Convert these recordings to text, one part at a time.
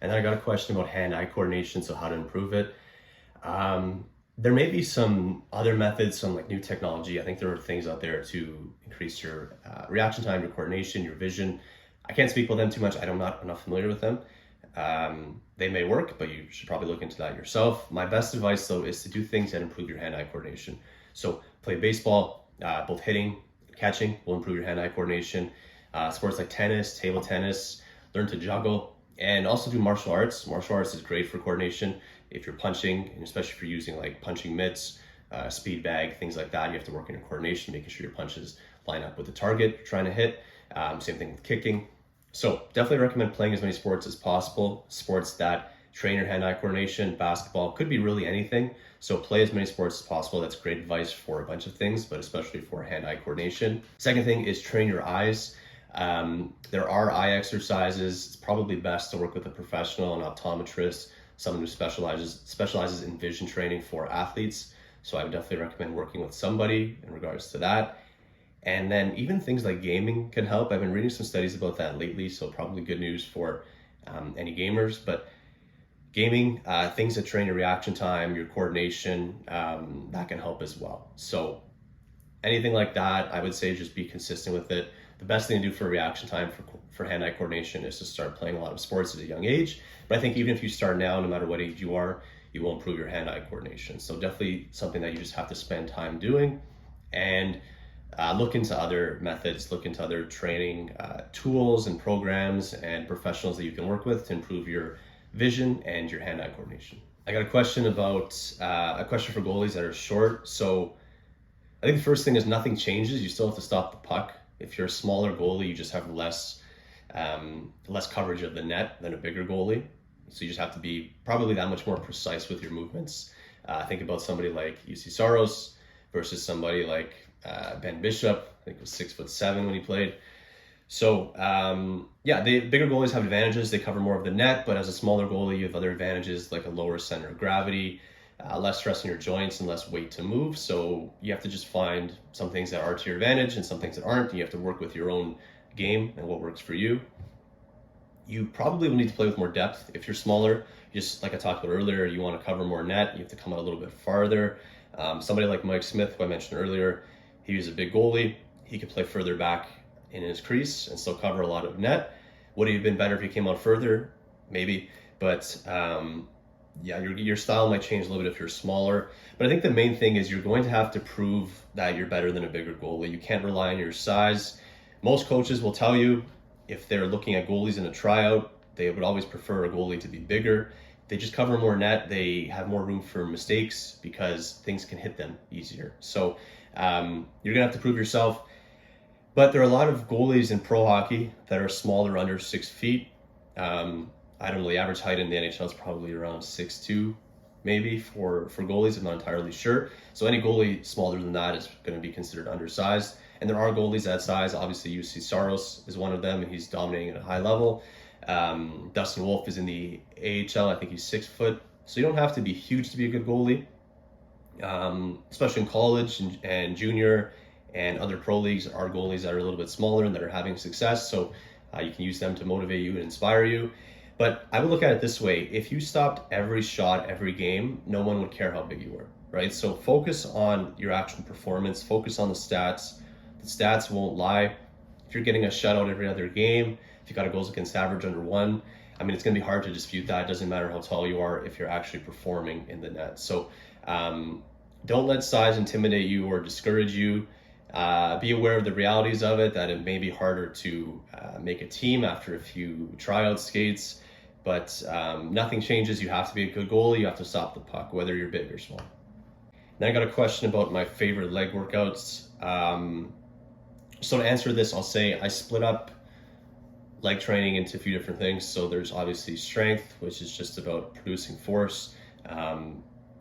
And then I got a question about hand-eye coordination, so how to improve it. There may be some other methods, some like new technology. I think there are things out there to increase your reaction time, your coordination, your vision. I can't speak about them too much. I'm not familiar with them. They may work, but you should probably look into that yourself. My best advice though is to do things that improve your hand-eye coordination. So play baseball, both hitting, catching will improve your hand-eye coordination. Sports like tennis, table tennis, learn to juggle, and also do martial arts. Martial arts is great for coordination. If you're punching, and especially if you're using like punching mitts, speed bag, things like that, you have to work on your coordination, making sure your punches line up with the target you're trying to hit. Same thing with kicking. So definitely recommend playing as many sports as possible. Sports that train your hand-eye coordination. Basketball could be really anything. So play as many sports as possible. That's great advice for a bunch of things, but especially for hand-eye coordination. Second thing is train your eyes. There are eye exercises. It's probably best to work with a professional, an optometrist, someone who specializes in vision training for athletes. So I would definitely recommend working with somebody in regards to that. And then even things like gaming can help. I've been reading some studies about that lately, so probably good news for any gamers. But gaming, things that train your reaction time, your coordination, that can help as well. So anything like that, I would say just be consistent with it. The best thing to do for reaction time for hand-eye coordination is to start playing a lot of sports at a young age. But I think even if you start now, no matter what age you are, you will improve your hand-eye coordination. So definitely something that you just have to spend time doing, and look into other methods, look into other training tools and programs and professionals that you can work with to improve your vision and your hand-eye coordination. I got a question about a question for goalies that are short. So I think the first thing is nothing changes. You still have to stop the puck. If you're a smaller goalie, you just have less coverage of the net than a bigger goalie. So you just have to be probably that much more precise with your movements. Think about somebody like UC Saros versus somebody like Ben Bishop. I think he was 6'7" when he played. So yeah, the bigger goalies have advantages. They cover more of the net, but as a smaller goalie, you have other advantages like a lower center of gravity, less stress on your joints and less weight to move. So you have to just find some things that are to your advantage and some things that aren't. And you have to work with your own game and what works for you. You probably will need to play with more depth. If you're smaller, just like I talked about earlier, you want to cover more net. You have to come out a little bit farther. Somebody like Mike Smith, who I mentioned earlier, he was a big goalie. He could play further back in his crease and still cover a lot of net. Would he have been better if he came out further? Maybe. But yeah, your style might change a little bit if you're smaller. But I think the main thing is you're going to have to prove that you're better than a bigger goalie. You can't rely on your size. Most coaches will tell you if they're looking at goalies in a tryout, they would always prefer a goalie to be bigger. They just cover more net. They have more room for mistakes because things can hit them easier. So you're gonna have to prove yourself. But there are a lot of goalies in pro hockey that are smaller, under 6 feet. I don't know, the average height in the NHL is probably around 6'2", maybe for goalies. I'm not entirely sure. So any goalie smaller than that is going to be considered undersized. And there are goalies that size. Obviously, UC Saros is one of them, and he's dominating at a high level. Dustin Wolf is in the AHL. I think he's 6 foot. So you don't have to be huge to be a good goalie, especially in college and junior and other pro leagues. Are goalies that are a little bit smaller and that are having success. So you can use them to motivate you and inspire you. But I would look at it this way. If you stopped every shot, every game, no one would care how big you were, right? So focus on your actual performance, focus on the stats. The stats won't lie. If you're getting a shutout every other game, if you got a goals against average under 1, I mean, it's going to be hard to dispute that. It doesn't matter how tall you are if you're actually performing in the net. So don't let size intimidate you or discourage you. Be aware of the realities of it, that it may be harder to make a team after a few tryout skates. But nothing changes. You have to be a good goalie. You have to stop the puck, whether you're big or small. Then I got a question about my favorite leg workouts. So to answer this, I'll say I split up leg training into a few different things. So there's obviously strength, which is just about producing force.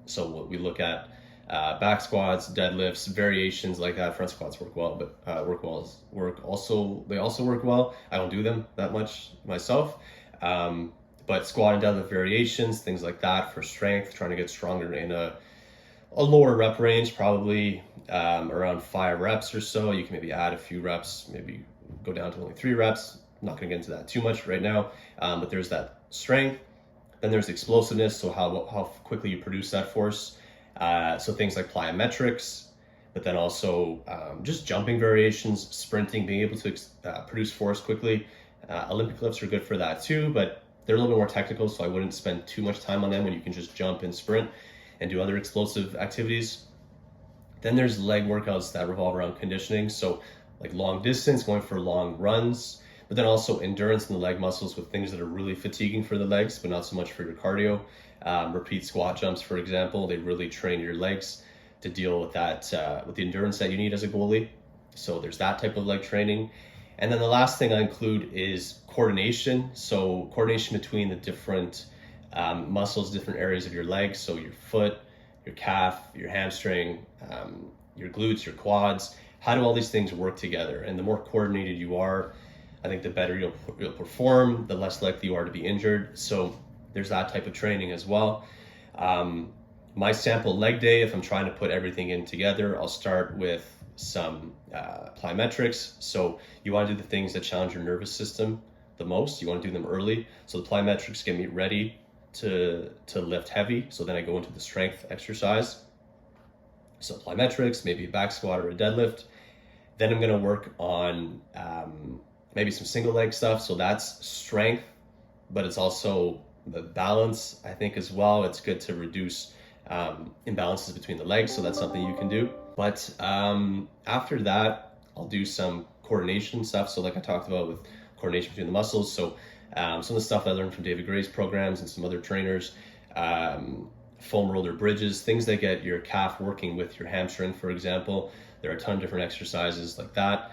So what we look at back squats, deadlifts, variations like that. Front squats work well, but they also work well. I don't do them that much myself. But squat and deadlift variations, things like that for strength, trying to get stronger in a lower rep range, probably around 5 reps or so. You can maybe add a few reps, maybe go down to only 3 reps. I'm not going to get into that too much right now, but there's that strength. Then there's explosiveness, so how quickly you produce that force. So things like plyometrics, but then also just jumping variations, sprinting, being able to produce force quickly. Olympic lifts are good for that too, but they're a little bit more technical, so I wouldn't spend too much time on them when you can just jump and sprint and do other explosive activities. Then there's leg workouts that revolve around conditioning, so like long distance, going for long runs, but then also endurance in the leg muscles with things that are really fatiguing for the legs, but not so much for your cardio. Repeat squat jumps, for example, they really train your legs to deal with that, with the endurance that you need as a goalie. So there's that type of leg training. And then the last thing I include is coordination. So coordination between the different muscles, different areas of your legs. So your foot, your calf, your hamstring, your glutes, your quads. How do all these things work together? And the more coordinated you are, I think the better you'll perform, the less likely you are to be injured. So there's that type of training as well. My sample leg day, if I'm trying to put everything in together, I'll start with some plyometrics. So you want to do the things that challenge your nervous system the most. You want to do them early. So the plyometrics get me ready to lift heavy. So then I go into the strength exercise. So plyometrics, maybe a back squat or a deadlift. Then I'm going to work on maybe some single leg stuff. So that's strength, but it's also the balance, I think, as well. It's good to reduce imbalances between the legs. So that's something you can do. But after that, I'll do some coordination stuff. So like I talked about with coordination between the muscles. So some of the stuff I learned from David Gray's programs and some other trainers, foam roller bridges, things that get your calf working with your hamstring, for example. There are a ton of different exercises like that.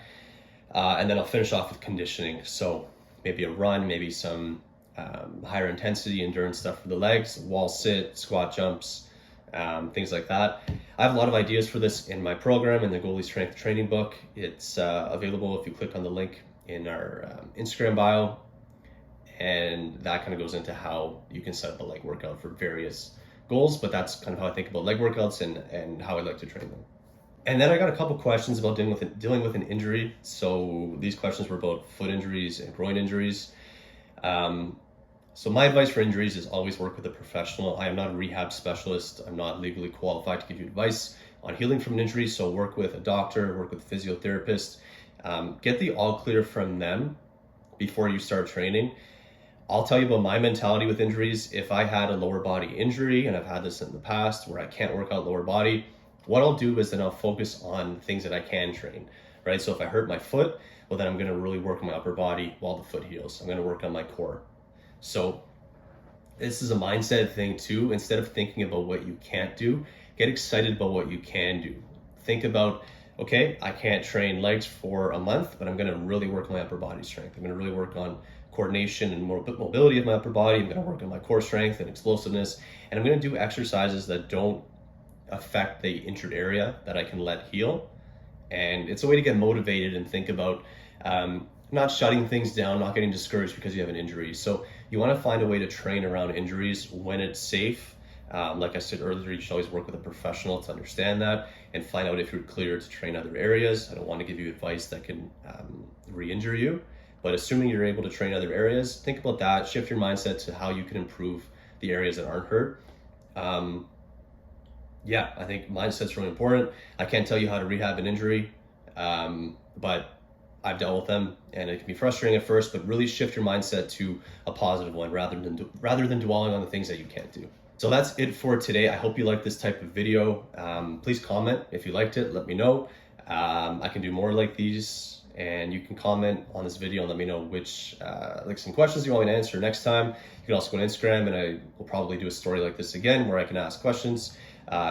And then I'll finish off with conditioning. So maybe a run, maybe some higher intensity endurance stuff for the legs, wall sit, squat jumps, things like that. I have a lot of ideas for this in my program, in the Goalie Strength Training book. It's available if you click on the link in our Instagram bio. And that kind of goes into how you can set up a leg workout for various goals, but that's kind of how I think about leg workouts and how I like to train them. And then I got a couple questions about dealing with an injury. So these questions were about foot injuries and groin injuries. So my advice for injuries is always work with a professional. I am not a rehab specialist. I'm not legally qualified to give you advice on healing from an injury. So work with a doctor, work with a physiotherapist, get the all clear from them before you start training. I'll tell you about my mentality with injuries. If I had a lower body injury, and I've had this in the past where I can't work out lower body, what I'll do is then I'll focus on things that I can train, right? So if I hurt my foot, well, then I'm going to really work on my upper body while the foot heals. I'm going to work on my core. So this is a mindset thing too. Instead of thinking about what you can't do, get excited about what you can do. Think about, okay, I can't train legs for a month, but I'm going to really work on my upper body strength. I'm going to really work on coordination and more mobility of my upper body. I'm going to work on my core strength and explosiveness. And I'm going to do exercises that don't affect the injured area, that I can let heal. And it's a way to get motivated and think about not shutting things down, not getting discouraged because you have an injury. So you want to find a way to train around injuries when it's safe. Like I said earlier, you should always work with a professional to understand that and find out if you're clear to train other areas. I don't want to give you advice that can re-injure you, but assuming you're able to train other areas, think about that, shift your mindset to how you can improve the areas that aren't hurt. Yeah, I think mindset's really important. I can't tell you how to rehab an injury, but I've dealt with them, and it can be frustrating at first, but really shift your mindset to a positive one rather than dwelling on the things that you can't do. So that's it for today. I hope you like this type of video. Please comment if you liked it, let me know. I can do more like these, and you can comment on this video and let me know which, like some questions you want me to answer next time. You can also go to Instagram, and I will probably do a story like this again where I can ask questions.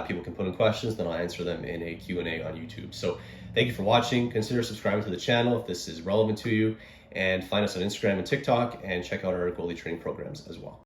People can put in questions, then I'll answer them in a Q&A on YouTube. So thank you for watching. Consider subscribing to the channel if this is relevant to you, and find us on Instagram and TikTok, and check out our goalie training programs as well.